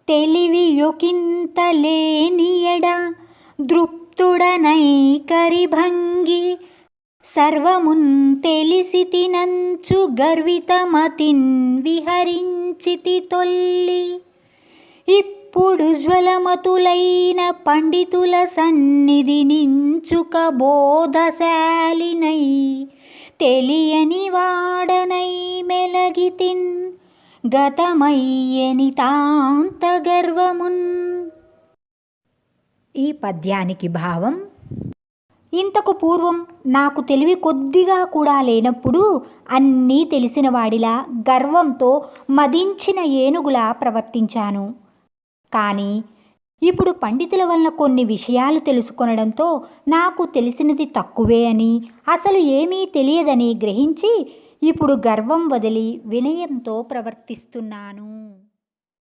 తెలివి యొకింత లేనియడ దృప్తుడనై కరిభంగి సర్వమున్ తెలిసి తినంచు గర్వితమతిన్ విహరించితి తొల్లి. ఇప్పుడు జ్వలమతులైన పండితుల సన్నిధి నించుక బోధశాలినై తెలియని వాడనై మెలగితిన్ గతమయ్యని తాంత గర్వమున్. ఈ పద్యానికి భావం: ఇంతకు పూర్వం నాకు తెలివి కొద్దిగా కూడా లేనప్పుడు అన్నీ తెలిసిన వాడిలా గర్వంతో మదించిన ఏనుగులా ప్రవర్తించాను. కానీ ఇప్పుడు పండితుల వలన కొన్ని విషయాలు తెలుసుకొనడంతో నాకు తెలిసినది తక్కువే అని, అసలు ఏమీ తెలియదని గ్రహించి ఇప్పుడు గర్వం వదిలి వినయంతో ప్రవర్తిస్తున్నాను.